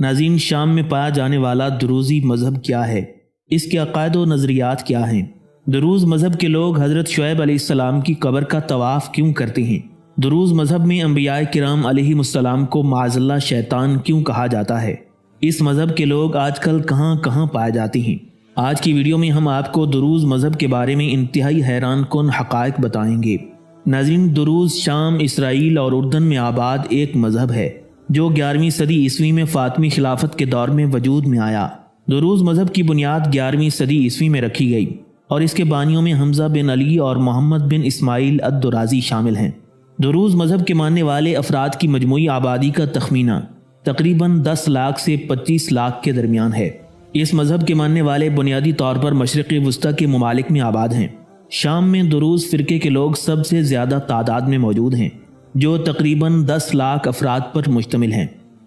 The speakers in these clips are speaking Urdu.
ناظرین، شام میں پایا جانے والا دروزی مذہب کیا ہے؟ اس کے عقائد و نظریات کیا ہیں؟ دروز مذہب کے لوگ حضرت شعیب علیہ السلام کی قبر کا طواف کیوں کرتے ہیں؟ دروز مذہب میں انبیاء کرام علیہ السلام کو معاذ اللہ شیطان کیوں کہا جاتا ہے؟ اس مذہب کے لوگ آج کل کہاں کہاں پائے جاتے ہیں؟ آج کی ویڈیو میں ہم آپ کو دروز مذہب کے بارے میں انتہائی حیران کن حقائق بتائیں گے۔ ناظرین، دروز شام، اسرائیل اور اردن میں آباد ایک مذہب ہے جو 11ویں صدی عیسوی میں فاطمی خلافت کے دور میں وجود میں آیا۔ دروز مذہب کی بنیاد 11ویں صدی عیسوی میں رکھی گئی اور اس کے بانیوں میں حمزہ بن علی اور محمد بن اسماعیل الدرازی شامل ہیں۔ دروز مذہب کے ماننے والے افراد کی مجموعی آبادی کا تخمینہ تقریباً 10 لاکھ سے 25 لاکھ کے درمیان ہے۔ اس مذہب کے ماننے والے بنیادی طور پر مشرق وسطیٰ کے ممالک میں آباد ہیں۔ شام میں دروز فرقے کے لوگ سب سے زیادہ تعداد میں موجود ہیں، جو تقریباً 10 لاکھ افراد پر مشتمل ہیں۔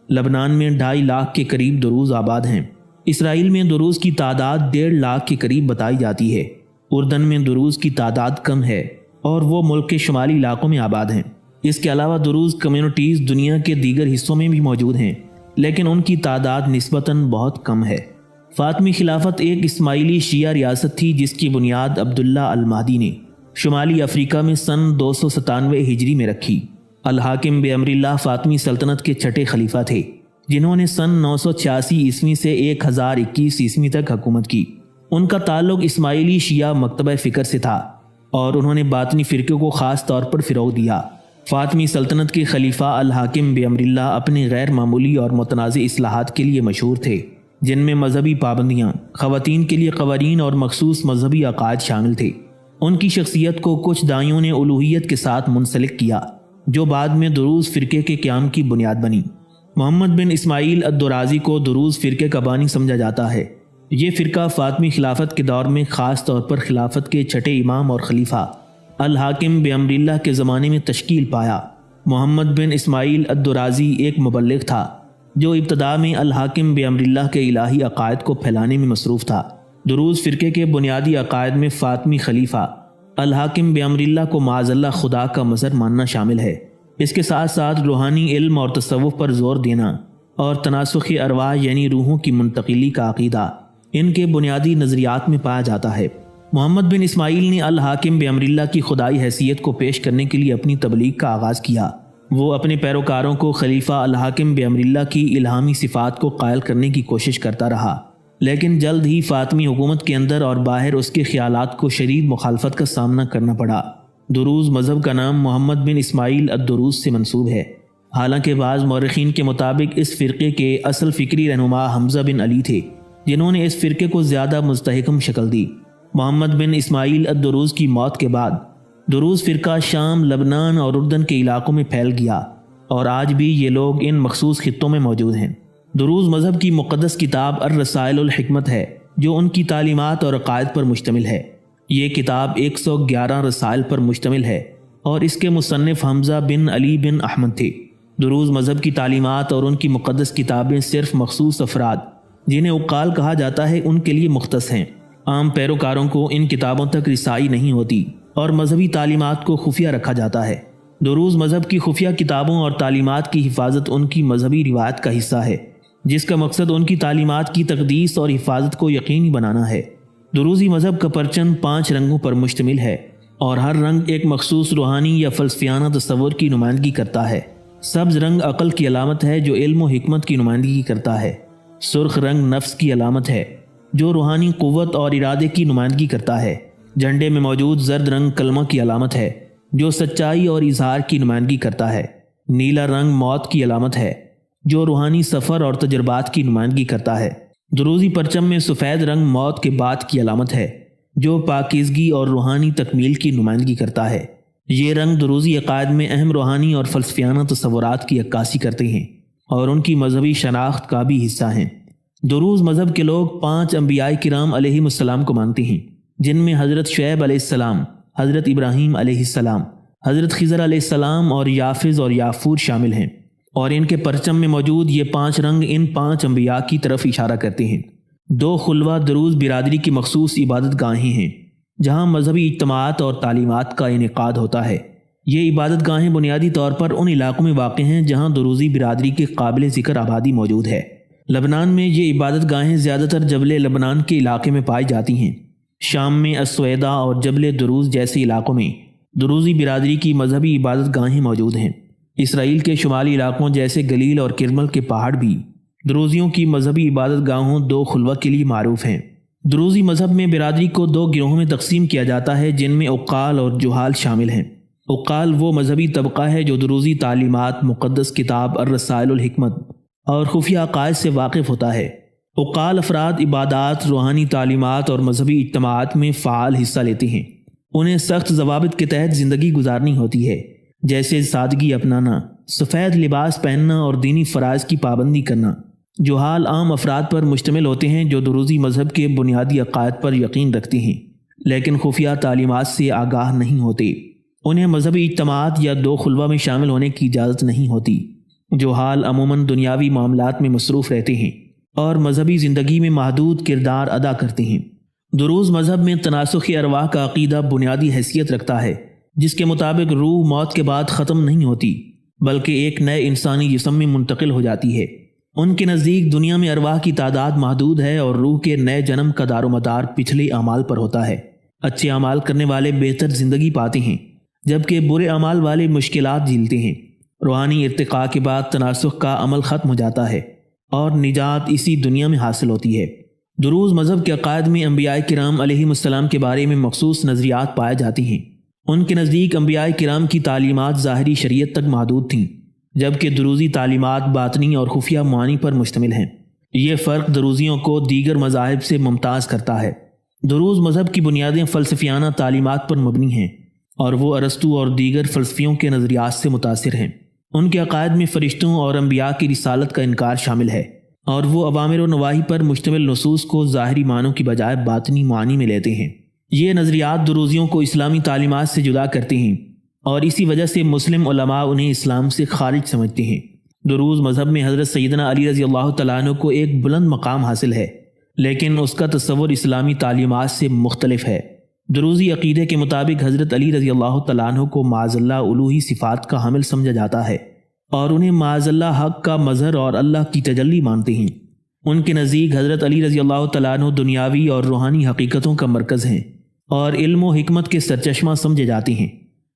لبنان میں 2.5 لاکھ کے قریب دروز آباد ہیں۔ اسرائیل میں دروز کی تعداد 1.5 لاکھ کے قریب بتائی جاتی ہے۔ اردن میں دروز کی تعداد کم ہے اور وہ ملک کے شمالی علاقوں میں آباد ہیں۔ اس کے علاوہ دروز کمیونٹیز دنیا کے دیگر حصوں میں بھی موجود ہیں، لیکن ان کی تعداد نسبتاً بہت کم ہے۔ فاطمی خلافت ایک اسماعیلی شیعہ ریاست تھی جس کی بنیاد عبداللہ المہدی نے شمالی افریقہ میں سن 297 ہجری میں رکھی۔ الحاکم بامر اللہ فاطمی سلطنت کے چھٹے خلیفہ تھے، جنہوں نے سن 986 عیسوی سے 1021 عیسوی تک حکومت کی۔ ان کا تعلق اسماعیلی شیعہ مکتبہ فکر سے تھا اور انہوں نے باطنی فرقے کو خاص طور پر فروغ دیا۔ فاطمی سلطنت کے خلیفہ الحاکم بامر اللہ اپنے غیر معمولی اور متنازع اصلاحات کے لیے مشہور تھے، جن میں مذہبی پابندیاں، خواتین کے لیے قوانین اور مخصوص مذہبی عقائد شامل تھے۔ ان کی شخصیت کو کچھ دائیوں نے الوہیت کے ساتھ منسلک کیا، جو بعد میں دروز فرقے کے قیام کی بنیاد بنی۔ محمد بن اسماعیل الدرازی کو دروز فرقے کا بانی سمجھا جاتا ہے۔ یہ فرقہ فاطمی خلافت کے دور میں خاص طور پر خلافت کے چھٹے امام اور خلیفہ الحاکم بامر اللہ کے زمانے میں تشکیل پایا۔ محمد بن اسماعیل الدرازی ایک مبلغ تھا جو ابتدا میں الحاکم بامر اللہ کے الہی عقائد کو پھیلانے میں مصروف تھا۔ دروز فرقے کے بنیادی عقائد میں فاطمی خلیفہ الحاکم بامر اللہ کو معاذ اللہ خدا کا مظہر ماننا شامل ہے۔ اس کے ساتھ ساتھ روحانی علم اور تصوف پر زور دینا اور تناسخ ارواح یعنی روحوں کی منتقلی کا عقیدہ ان کے بنیادی نظریات میں پایا جاتا ہے۔ محمد بن اسماعیل نے الحاکم بامر اللہ کی خدائی حیثیت کو پیش کرنے کے لیے اپنی تبلیغ کا آغاز کیا۔ وہ اپنے پیروکاروں کو خلیفہ الحاکم بامر اللہ کی الہامی صفات کو قائل کرنے کی کوشش کرتا رہا، لیکن جلد ہی فاطمی حکومت کے اندر اور باہر اس کے خیالات کو شدید مخالفت کا سامنا کرنا پڑا۔ دروز مذہب کا نام محمد بن اسماعیل الدروز سے منسوب ہے، حالانکہ بعض مورخین کے مطابق اس فرقے کے اصل فکری رہنما حمزہ بن علی تھے، جنہوں نے اس فرقے کو زیادہ مستحکم شکل دی۔ محمد بن اسماعیل الدروز کی موت کے بعد دروز فرقہ شام، لبنان اور اردن کے علاقوں میں پھیل گیا اور آج بھی یہ لوگ ان مخصوص خطوں میں موجود ہیں۔ دروز مذہب کی مقدس کتاب الرسائل الحکمت ہے، جو ان کی تعلیمات اور عقائد پر مشتمل ہے۔ یہ کتاب 111 رسائل پر مشتمل ہے اور اس کے مصنف حمزہ بن علی بن احمد تھے۔ دروز مذہب کی تعلیمات اور ان کی مقدس کتابیں صرف مخصوص افراد، جنہیں عقال کہا جاتا ہے، ان کے لیے مختص ہیں۔ عام پیروکاروں کو ان کتابوں تک رسائی نہیں ہوتی اور مذہبی تعلیمات کو خفیہ رکھا جاتا ہے۔ دروز مذہب کی خفیہ کتابوں اور تعلیمات کی حفاظت ان کی مذہبی روایت کا حصہ ہے، جس کا مقصد ان کی تعلیمات کی تقدیس اور حفاظت کو یقینی بنانا ہے۔ دروزی مذہب کا پرچم 5 رنگوں پر مشتمل ہے اور ہر رنگ ایک مخصوص روحانی یا فلسفیانہ تصور کی نمائندگی کرتا ہے۔ سبز رنگ عقل کی علامت ہے، جو علم و حکمت کی نمائندگی کرتا ہے۔ سرخ رنگ نفس کی علامت ہے، جو روحانی قوت اور ارادے کی نمائندگی کرتا ہے۔ جھنڈے میں موجود زرد رنگ کلمہ کی علامت ہے، جو سچائی اور اظہار کی نمائندگی کرتا ہے۔ نیلا رنگ موت کی علامت ہے، جو روحانی سفر اور تجربات کی نمائندگی کرتا ہے۔ دروزی پرچم میں سفید رنگ موت کے بعد کی علامت ہے، جو پاکیزگی اور روحانی تکمیل کی نمائندگی کرتا ہے۔ یہ رنگ دروزی عقائد میں اہم روحانی اور فلسفیانہ تصورات کی عکاسی کرتے ہیں اور ان کی مذہبی شناخت کا بھی حصہ ہیں۔ دروز مذہب کے لوگ 5 انبیاء کرام علیہ السلام کو مانتے ہیں، جن میں حضرت شعیب علیہ السلام، حضرت ابراہیم علیہ السلام، حضرت خضر علیہ السلام اور یافز اور یافور شامل ہیں، اور ان کے پرچم میں موجود یہ 5 رنگ ان 5 انبیاء کی طرف اشارہ کرتے ہیں۔ 2 خلوہ دروز برادری کی مخصوص عبادت گاہیں ہیں، جہاں مذہبی اجتماعات اور تعلیمات کا انعقاد ہوتا ہے۔ یہ عبادت گاہیں بنیادی طور پر ان علاقوں میں واقع ہیں جہاں دروزی برادری کے قابل ذکر آبادی موجود ہے۔ لبنان میں یہ عبادت گاہیں زیادہ تر جبل لبنان کے علاقے میں پائی جاتی ہیں۔ شام میں السویدہ اور جبل دروز جیسے علاقوں میں دروزی برادری کی مذہبی عبادت گاہیں موجود ہیں۔ اسرائیل کے شمالی علاقوں جیسے گلیل اور کرمل کے پہاڑ بھی دروزیوں کی مذہبی عبادت گاہوں دو خلوہ کے لیے معروف ہیں۔ دروزی مذہب میں برادری کو دو گروہوں میں تقسیم کیا جاتا ہے، جن میں عقال اور جہال شامل ہیں۔ عقال وہ مذہبی طبقہ ہے جو دروزی تعلیمات، مقدس کتاب الرسائل الحکمت اور خفیہ عقائد سے واقف ہوتا ہے۔ عقال افراد عبادات، روحانی تعلیمات اور مذہبی اجتماعات میں فعال حصہ لیتے ہیں۔ انہیں سخت ضوابط کے تحت زندگی گزارنی ہوتی ہے، جیسے سادگی اپنانا، سفید لباس پہننا اور دینی فرائض کی پابندی کرنا۔ جہال عام افراد پر مشتمل ہوتے ہیں جو دروزی مذہب کے بنیادی عقائد پر یقین رکھتے ہیں لیکن خفیہ تعلیمات سے آگاہ نہیں ہوتے۔ انہیں مذہبی اجتماعات یا دو خلوہ میں شامل ہونے کی اجازت نہیں ہوتی۔ جہال عموماً دنیاوی معاملات میں مصروف رہتے ہیں اور مذہبی زندگی میں محدود کردار ادا کرتے ہیں۔ دروز مذہب میں تناسخ ارواح کا عقیدہ بنیادی حیثیت رکھتا ہے، جس کے مطابق روح موت کے بعد ختم نہیں ہوتی بلکہ ایک نئے انسانی جسم میں منتقل ہو جاتی ہے۔ ان کے نزدیک دنیا میں ارواح کی تعداد محدود ہے اور روح کے نئے جنم کا دار و مدار پچھلے اعمال پر ہوتا ہے۔ اچھے اعمال کرنے والے بہتر زندگی پاتے ہیں جبکہ برے اعمال والے مشکلات جھیلتے ہیں۔ روحانی ارتقاء کے بعد تناسخ کا عمل ختم ہو جاتا ہے اور نجات اسی دنیا میں حاصل ہوتی ہے۔ دروز مذہب کے عقائد میں انبیاء کرام علیہم السلام کے بارے میں مخصوص نظریات پائے جاتے ہیں۔ ان کے نزدیک انبیاء کرام کی تعلیمات ظاہری شریعت تک محدود تھیں، جبکہ دروزی تعلیمات باطنی اور خفیہ معانی پر مشتمل ہیں۔ یہ فرق دروزیوں کو دیگر مذاہب سے ممتاز کرتا ہے۔ دروز مذہب کی بنیادیں فلسفیانہ تعلیمات پر مبنی ہیں اور وہ ارسطو اور دیگر فلسفیوں کے نظریات سے متاثر ہیں۔ ان کے عقائد میں فرشتوں اور انبیاء کی رسالت کا انکار شامل ہے اور وہ اوامر و نواہی پر مشتمل نصوص کو ظاہری معنوں کی بجائے باطنی معانی میں لیتے ہیں۔ یہ نظریات دروزیوں کو اسلامی تعلیمات سے جدا کرتے ہیں اور اسی وجہ سے مسلم علماء انہیں اسلام سے خارج سمجھتے ہیں۔ دروز مذہب میں حضرت سیدنا علی رضی اللہ تعالیٰ عنہ کو ایک بلند مقام حاصل ہے، لیکن اس کا تصور اسلامی تعلیمات سے مختلف ہے۔ دروزی عقیدے کے مطابق حضرت علی رضی اللہ تعالیٰ عنہ کو معاذ اللہ الوہی صفات کا حامل سمجھا جاتا ہے اور انہیں معاذ اللہ حق کا مظہر اور اللہ کی تجلی مانتے ہیں۔ ان کے نزدیک حضرت علی رضی اللہ تعالیٰ عنہ دنیاوی اور روحانی حقیقتوں کا مرکز ہیں اور علم و حکمت کے سرچشمہ سمجھے جاتے ہیں۔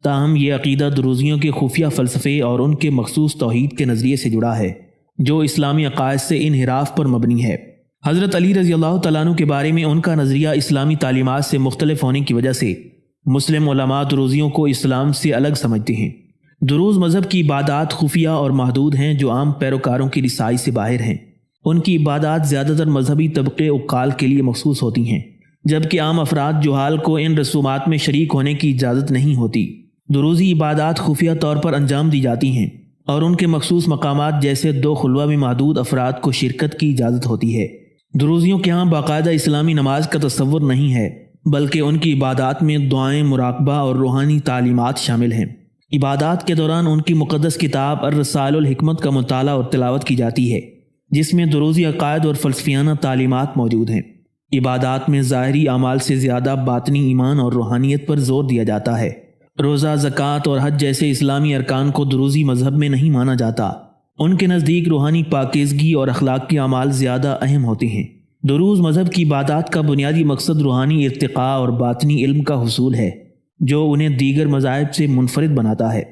تاہم یہ عقیدہ دروزیوں کے خفیہ فلسفے اور ان کے مخصوص توحید کے نظریے سے جڑا ہے جو اسلامی عقائد سے انحراف پر مبنی ہے۔ حضرت علی رضی اللہ تعالیٰ عنہ کے بارے میں ان کا نظریہ اسلامی تعلیمات سے مختلف ہونے کی وجہ سے مسلم علماء دروزیوں کو اسلام سے الگ سمجھتے ہیں۔ دروز مذہب کی عبادات خفیہ اور محدود ہیں جو عام پیروکاروں کی رسائی سے باہر ہیں۔ ان کی عبادات زیادہ تر مذہبی طبقے عقال کے لیے مخصوص ہوتی ہیں، جبکہ عام افراد جہال کو ان رسومات میں شریک ہونے کی اجازت نہیں ہوتی۔ دروزی عبادات خفیہ طور پر انجام دی جاتی ہیں اور ان کے مخصوص مقامات جیسے دو خلوہ میں محدود افراد کو شرکت کی اجازت ہوتی ہے۔ دروزیوں کے ہاں باقاعدہ اسلامی نماز کا تصور نہیں ہے، بلکہ ان کی عبادات میں دعائیں، مراقبہ اور روحانی تعلیمات شامل ہیں۔ عبادات کے دوران ان کی مقدس کتاب الرسائل الحکمت کا مطالعہ اور تلاوت کی جاتی ہے، جس میں دروزی عقائد اور فلسفیانہ تعلیمات موجود ہیں۔ عبادات میں ظاہری اعمال سے زیادہ باطنی ایمان اور روحانیت پر زور دیا جاتا ہے۔ روزہ، زکوٰۃ اور حج جیسے اسلامی ارکان کو دروزی مذہب میں نہیں مانا جاتا۔ ان کے نزدیک روحانی پاکیزگی اور اخلاقی اعمال زیادہ اہم ہوتے ہیں۔ دروز مذہب کی عبادات کا بنیادی مقصد روحانی ارتقاء اور باطنی علم کا حصول ہے، جو انہیں دیگر مذاہب سے منفرد بناتا ہے۔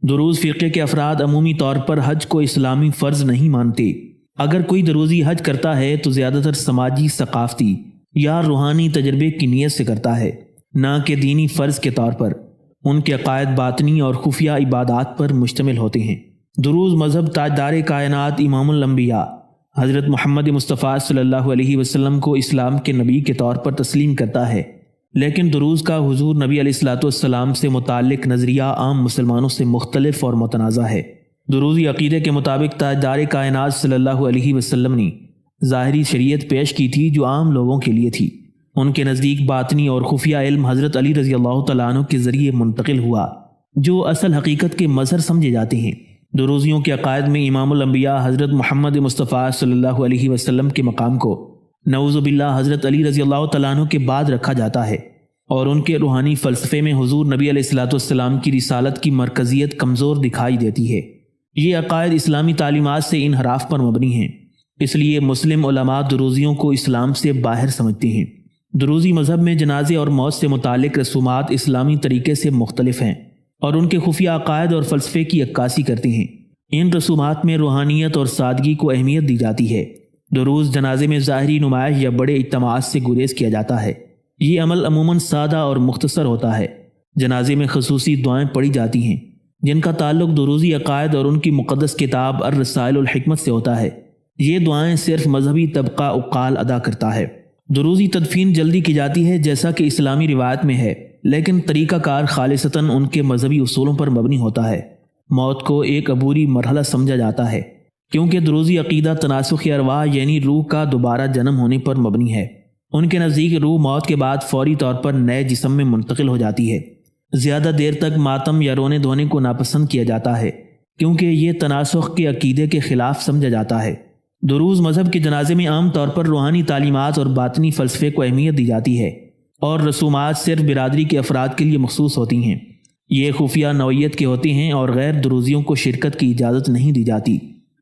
دروز فرقے کے افراد عمومی طور پر حج کو اسلامی فرض نہیں مانتے۔ اگر کوئی دروزی حج کرتا ہے تو زیادہ تر سماجی، ثقافتی یا روحانی تجربے کی نیت سے کرتا ہے، نہ کہ دینی فرض کے طور پر۔ ان کے عقائد باطنی اور خفیہ عبادات پر مشتمل ہوتے ہیں۔ دروز مذہب تاجدار کائنات امام الانبیاء حضرت محمد مصطفیٰ صلی اللہ علیہ وسلم کو اسلام کے نبی کے طور پر تسلیم کرتا ہے، لیکن دروز کا حضور نبی علیہ الصلوۃ والسلام سے متعلق نظریہ عام مسلمانوں سے مختلف اور متنازع ہے۔ دروزی عقیدے کے مطابق تاجدار کائنات صلی اللہ علیہ وسلم نے ظاہری شریعت پیش کی تھی جو عام لوگوں کے لیے تھی۔ ان کے نزدیک باطنی اور خفیہ علم حضرت علی رضی اللہ تعالیٰ عنہ کے ذریعے منتقل ہوا، جو اصل حقیقت کے مظہر سمجھے جاتے ہیں۔ دروزیوں کے عقائد میں امام الانبیاء حضرت محمد مصطفیٰ صلی اللہ علیہ وسلم کے مقام کو نعوذ باللہ حضرت علی رضی اللہ تعالیٰ عنہ کے بعد رکھا جاتا ہے، اور ان کے روحانی فلسفے میں حضور نبی علیہ الصلوۃ والسلام کی رسالت کی مرکزیت کمزور دکھائی دیتی ہے۔ یہ عقائد اسلامی تعلیمات سے انحراف پر مبنی ہیں۔ اس لیے مسلم علماء دروزیوں کو اسلام سے باہر سمجھتے ہیں۔ دروزی مذہب میں جنازے اور موت سے متعلق رسومات اسلامی طریقے سے مختلف ہیں اور ان کے خفیہ عقائد اور فلسفے کی عکاسی کرتے ہیں۔ ان رسومات میں روحانیت اور سادگی کو اہمیت دی جاتی ہے۔ دروز جنازے میں ظاہری نمائش یا بڑے اجتماعات سے گریز کیا جاتا ہے۔ یہ عمل عموماً سادہ اور مختصر ہوتا ہے۔ جنازے میں خصوصی دعائیں پڑھی جاتی ہیں جن کا تعلق دروزی عقائد اور ان کی مقدس کتاب الرسائل الحکمت سے ہوتا ہے۔ یہ دعائیں صرف مذہبی طبقہ عقال ادا کرتا ہے۔ دروزی تدفین جلدی کی جاتی ہے جیسا کہ اسلامی روایت میں ہے، لیکن طریقہ کار خالصتاً ان کے مذہبی اصولوں پر مبنی ہوتا ہے۔ موت کو ایک عبوری مرحلہ سمجھا جاتا ہے کیونکہ دروزی عقیدہ تناسخ ارواح یعنی روح کا دوبارہ جنم ہونے پر مبنی ہے۔ ان کے نزدیک روح موت کے بعد فوری طور پر نئے جسم میں منتقل ہو جاتی ہے۔ زیادہ دیر تک ماتم یا رونے دھونے کو ناپسند کیا جاتا ہے کیونکہ یہ تناسخ کے عقیدے کے خلاف سمجھا جاتا ہے۔ دروز مذہب کے جنازے میں عام طور پر روحانی تعلیمات اور باطنی فلسفے کو اہمیت دی جاتی ہے اور رسومات صرف برادری کے افراد کے لیے مخصوص ہوتی ہیں۔ یہ خفیہ نوعیت کے ہوتے ہیں اور غیر دروزیوں کو شرکت کی اجازت نہیں دی جاتی۔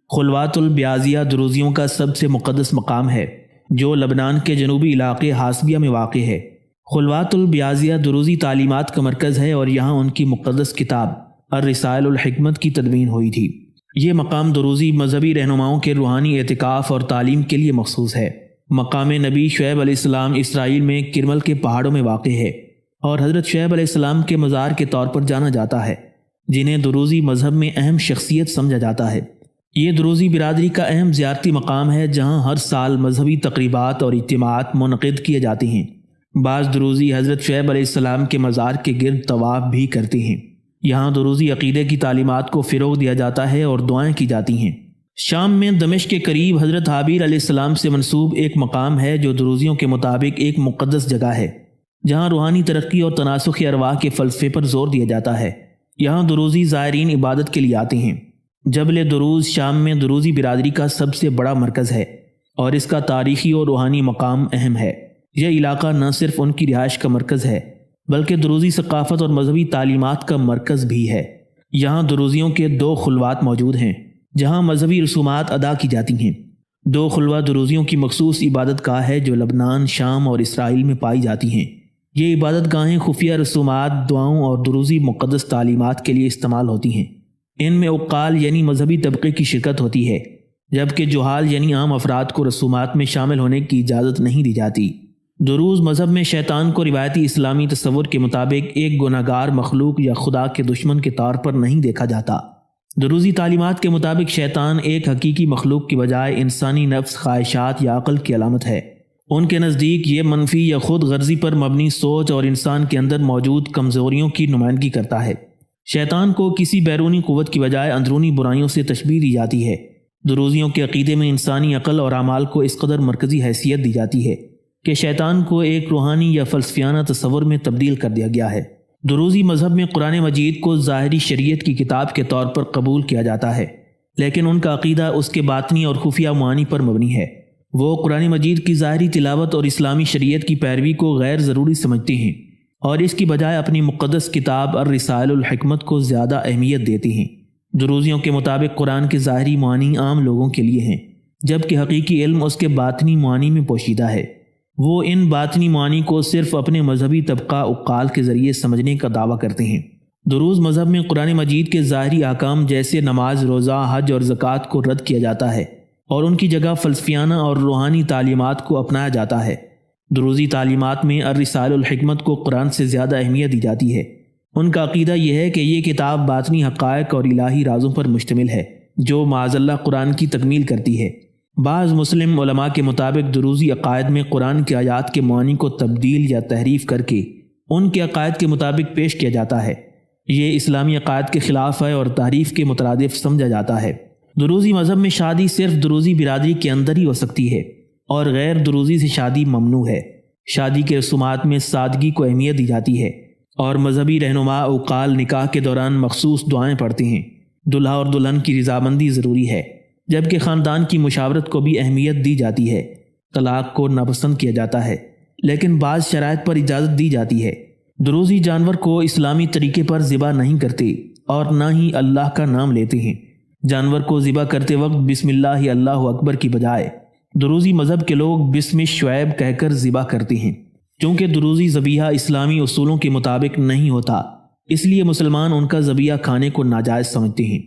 خلوات البیازیہ دروزیوں کا سب سے مقدس مقام ہے جو لبنان کے جنوبی علاقے حاسبیہ میں واقع ہے۔ خلوات البیازیہ دروزی تعلیمات کا مرکز ہے اور یہاں ان کی مقدس کتاب الرسائل الحکمت کی تدوین ہوئی تھی۔ یہ مقام دروزی مذہبی رہنماؤں کے روحانی اعتکاف اور تعلیم کے لیے مخصوص ہے۔ مقام نبی شعیب علیہ السلام اسرائیل میں کرمل کے پہاڑوں میں واقع ہے اور حضرت شعیب علیہ السلام کے مزار کے طور پر جانا جاتا ہے، جنہیں دروزی مذہب میں اہم شخصیت سمجھا جاتا ہے۔ یہ دروزی برادری کا اہم زیارتی مقام ہے جہاں ہر سال مذہبی تقریبات اور اجتماعات منعقد کیے جاتے ہیں۔ بعض دروزی حضرت شعیب علیہ السلام کے مزار کے گرد طواف بھی کرتے ہیں۔ یہاں دروزی عقیدے کی تعلیمات کو فروغ دیا جاتا ہے اور دعائیں کی جاتی ہیں۔ شام میں دمشق کے قریب حضرت حابیل علیہ السلام سے منسوب ایک مقام ہے جو دروزیوں کے مطابق ایک مقدس جگہ ہے جہاں روحانی ترقی اور تناسخ ارواح کے فلسفے پر زور دیا جاتا ہے۔ یہاں دروزی زائرین عبادت کے لیے آتے ہیں۔ جبل دروز شام میں دروزی برادری کا سب سے بڑا مرکز ہے اور اس کا تاریخی اور روحانی مقام اہم ہے۔ یہ علاقہ نہ صرف ان کی رہائش کا مرکز ہے بلکہ دروزی ثقافت اور مذہبی تعلیمات کا مرکز بھی ہے۔ یہاں دروزیوں کے 2 خلوات موجود ہیں جہاں مذہبی رسومات ادا کی جاتی ہیں۔ 2 خلوہ دروزیوں کی مخصوص عبادت گاہ ہے جو لبنان، شام اور اسرائیل میں پائی جاتی ہیں۔ یہ عبادت گاہیں خفیہ رسومات، دعاؤں اور دروزی مقدس تعلیمات کے لیے استعمال ہوتی ہیں۔ ان میں عقال یعنی مذہبی طبقے کی شرکت ہوتی ہے جبکہ جہال یعنی عام افراد کو رسومات میں شامل ہونے کی اجازت نہیں دی جاتی۔ دروز مذہب میں شیطان کو روایتی اسلامی تصور کے مطابق ایک گناہگار مخلوق یا خدا کے دشمن کے طور پر نہیں دیکھا جاتا۔ دروزی تعلیمات کے مطابق شیطان ایک حقیقی مخلوق کی بجائے انسانی نفس، خواہشات یا عقل کی علامت ہے۔ ان کے نزدیک یہ منفی یا خود غرضی پر مبنی سوچ اور انسان کے اندر موجود کمزوریوں کی نمائندگی کرتا ہے۔ شیطان کو کسی بیرونی قوت کی بجائے اندرونی برائیوں سے تشبیہ دی جاتی ہے۔ دروزیوں کے عقیدے میں انسانی عقل اور اعمال کو اس قدر مرکزی حیثیت دی جاتی ہے کہ شیطان کو ایک روحانی یا فلسفیانہ تصور میں تبدیل کر دیا گیا ہے۔ دروزی مذہب میں قرآن مجید کو ظاہری شریعت کی کتاب کے طور پر قبول کیا جاتا ہے، لیکن ان کا عقیدہ اس کے باطنی اور خفیہ معانی پر مبنی ہے۔ وہ قرآن مجید کی ظاہری تلاوت اور اسلامی شریعت کی پیروی کو غیر ضروری سمجھتے ہیں اور اس کی بجائے اپنی مقدس کتاب الرسائل الحکمت کو زیادہ اہمیت دیتے ہیں۔ دروزیوں کے مطابق قرآن کے ظاہری معانی عام لوگوں کے لیے ہیں جبکہ حقیقی علم اس کے باطنی معانی میں پوشیدہ ہے۔ وہ ان باطنی معانی کو صرف اپنے مذہبی طبقہ عقال کے ذریعے سمجھنے کا دعویٰ کرتے ہیں۔ دروز مذہب میں قرآن مجید کے ظاہری احکام جیسے نماز، روزہ، حج اور زکوٰۃ کو رد کیا جاتا ہے اور ان کی جگہ فلسفیانہ اور روحانی تعلیمات کو اپنایا جاتا ہے۔ دروزی تعلیمات میں الرسائل الحکمت کو قرآن سے زیادہ اہمیت دی جاتی ہے۔ ان کا عقیدہ یہ ہے کہ یہ کتاب باطنی حقائق اور الہی رازوں پر مشتمل ہے جو معاذ اللہ قرآن کی تکمیل کرتی ہے۔ بعض مسلم علماء کے مطابق دروزی عقائد میں قرآن کی آیات کے معانی کو تبدیل یا تحریف کر کے ان کے عقائد کے مطابق پیش کیا جاتا ہے۔ یہ اسلامی عقائد کے خلاف ہے اور تحریف کے مترادف سمجھا جاتا ہے۔ دروزی مذہب میں شادی صرف دروزی برادری کے اندر ہی ہو سکتی ہے اور غیر دروزی سے شادی ممنوع ہے۔ شادی کے رسومات میں سادگی کو اہمیت دی جاتی ہے اور مذہبی رہنما عقال نکاح کے دوران مخصوص دعائیں پڑھتے ہیں۔ دلہا اور دلہن کی رضامندی ضروری ہے جبکہ خاندان کی مشاورت کو بھی اہمیت دی جاتی ہے۔ طلاق کو ناپسند کیا جاتا ہے لیکن بعض شرائط پر اجازت دی جاتی ہے۔ دروزی جانور کو اسلامی طریقے پر ذبح نہیں کرتے اور نہ ہی اللہ کا نام لیتے ہیں۔ جانور کو ذبح کرتے وقت بسم اللہ اللہ اکبر کی بجائے دروزی مذہب کے لوگ بسم شعیب کہہ کر ذبح کرتے ہیں۔ چونکہ دروزی ذبیحہ اسلامی اصولوں کے مطابق نہیں ہوتا، اس لیے مسلمان ان کا ذبیحہ کھانے کو ناجائز سمجھتے ہیں۔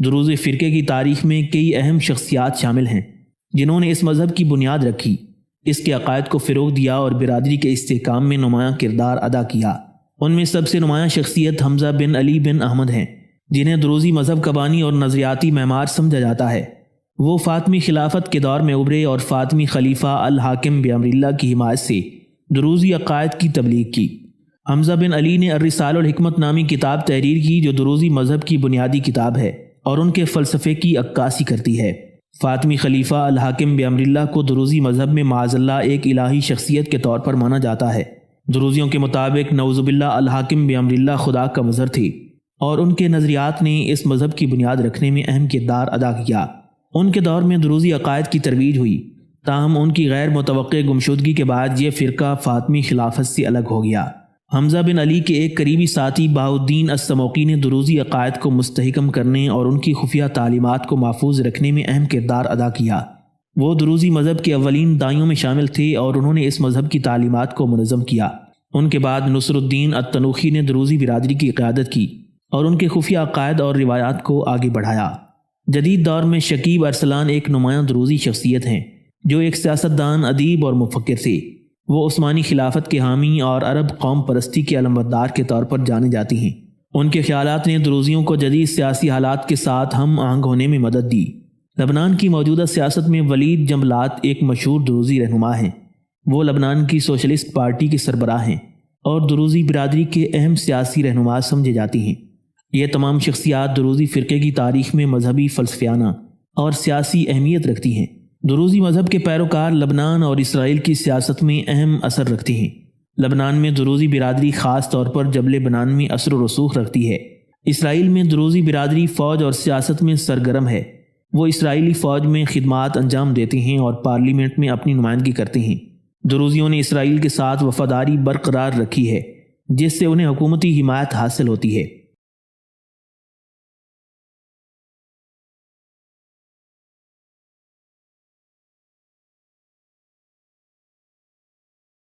دروزی فرقے کی تاریخ میں کئی اہم شخصیات شامل ہیں جنہوں نے اس مذہب کی بنیاد رکھی، اس کے عقائد کو فروغ دیا اور برادری کے استحکام میں نمایاں کردار ادا کیا۔ ان میں سب سے نمایاں شخصیت حمزہ بن علی بن احمد ہیں، جنہیں دروزی مذہب کا بانی اور نظریاتی معمار سمجھا جاتا ہے۔ وہ فاطمی خلافت کے دور میں ابھرے اور فاطمی خلیفہ الحاکم بامر اللہ کی حمایت سے دروزی عقائد کی تبلیغ کی۔ حمزہ بن علی نے الرسالہ الحکمت نامی کتاب تحریر کی جو دروزی مذہب کی بنیادی کتاب ہے اور ان کے فلسفے کی عکاسی کرتی ہے۔ فاطمی خلیفہ الحاکم بامر اللہ کو دروزی مذہب میں معاذ اللہ ایک الہی شخصیت کے طور پر مانا جاتا ہے۔ دروزیوں کے مطابق نعوذ باللہ الحاکم بامر اللہ خدا کا مظہر تھے اور ان کے نظریات نے اس مذہب کی بنیاد رکھنے میں اہم کردار ادا کیا۔ ان کے دور میں دروزی عقائد کی ترویج ہوئی، تاہم ان کی غیر متوقع گمشدگی کے بعد یہ فرقہ فاطمی خلافت سے الگ ہو گیا۔ حمزہ بن علی کے ایک قریبی ساتھی بہاؤالدین السموقی نے دروزی عقائد کو مستحکم کرنے اور ان کی خفیہ تعلیمات کو محفوظ رکھنے میں اہم کردار ادا کیا۔ وہ دروزی مذہب کے اولین دائیوں میں شامل تھے اور انہوں نے اس مذہب کی تعلیمات کو منظم کیا۔ ان کے بعد نصر الدین التنوخی نے دروزی برادری کی قیادت کی اور ان کے خفیہ عقائد اور روایات کو آگے بڑھایا۔ جدید دور میں شکیب ارسلان ایک نمایاں دروزی شخصیت ہیں جو ایک سیاستدان، ادیب اور مفکر تھے۔ وہ عثمانی خلافت کے حامی اور عرب قوم پرستی کے علمبردار کے طور پر جانے جاتی ہیں۔ ان کے خیالات نے دروزیوں کو جدید سیاسی حالات کے ساتھ ہم آہنگ ہونے میں مدد دی۔ لبنان کی موجودہ سیاست میں ولید جنبلاط ایک مشہور دروزی رہنما ہیں۔ وہ لبنان کی سوشلسٹ پارٹی کے سربراہ ہیں اور دروزی برادری کے اہم سیاسی رہنما سمجھے جاتی ہیں۔ یہ تمام شخصیات دروزی فرقے کی تاریخ میں مذہبی، فلسفیانہ اور سیاسی اہمیت رکھتی ہیں۔ دروزی مذہب کے پیروکار لبنان اور اسرائیل کی سیاست میں اہم اثر رکھتے ہیں۔ لبنان میں دروزی برادری خاص طور پر جبل بنان میں اثر و رسوخ رکھتی ہے۔ اسرائیل میں دروزی برادری فوج اور سیاست میں سرگرم ہے۔ وہ اسرائیلی فوج میں خدمات انجام دیتے ہیں اور پارلیمنٹ میں اپنی نمائندگی کرتے ہیں۔ دروزیوں نے اسرائیل کے ساتھ وفاداری برقرار رکھی ہے، جس سے انہیں حکومتی حمایت حاصل ہوتی ہے۔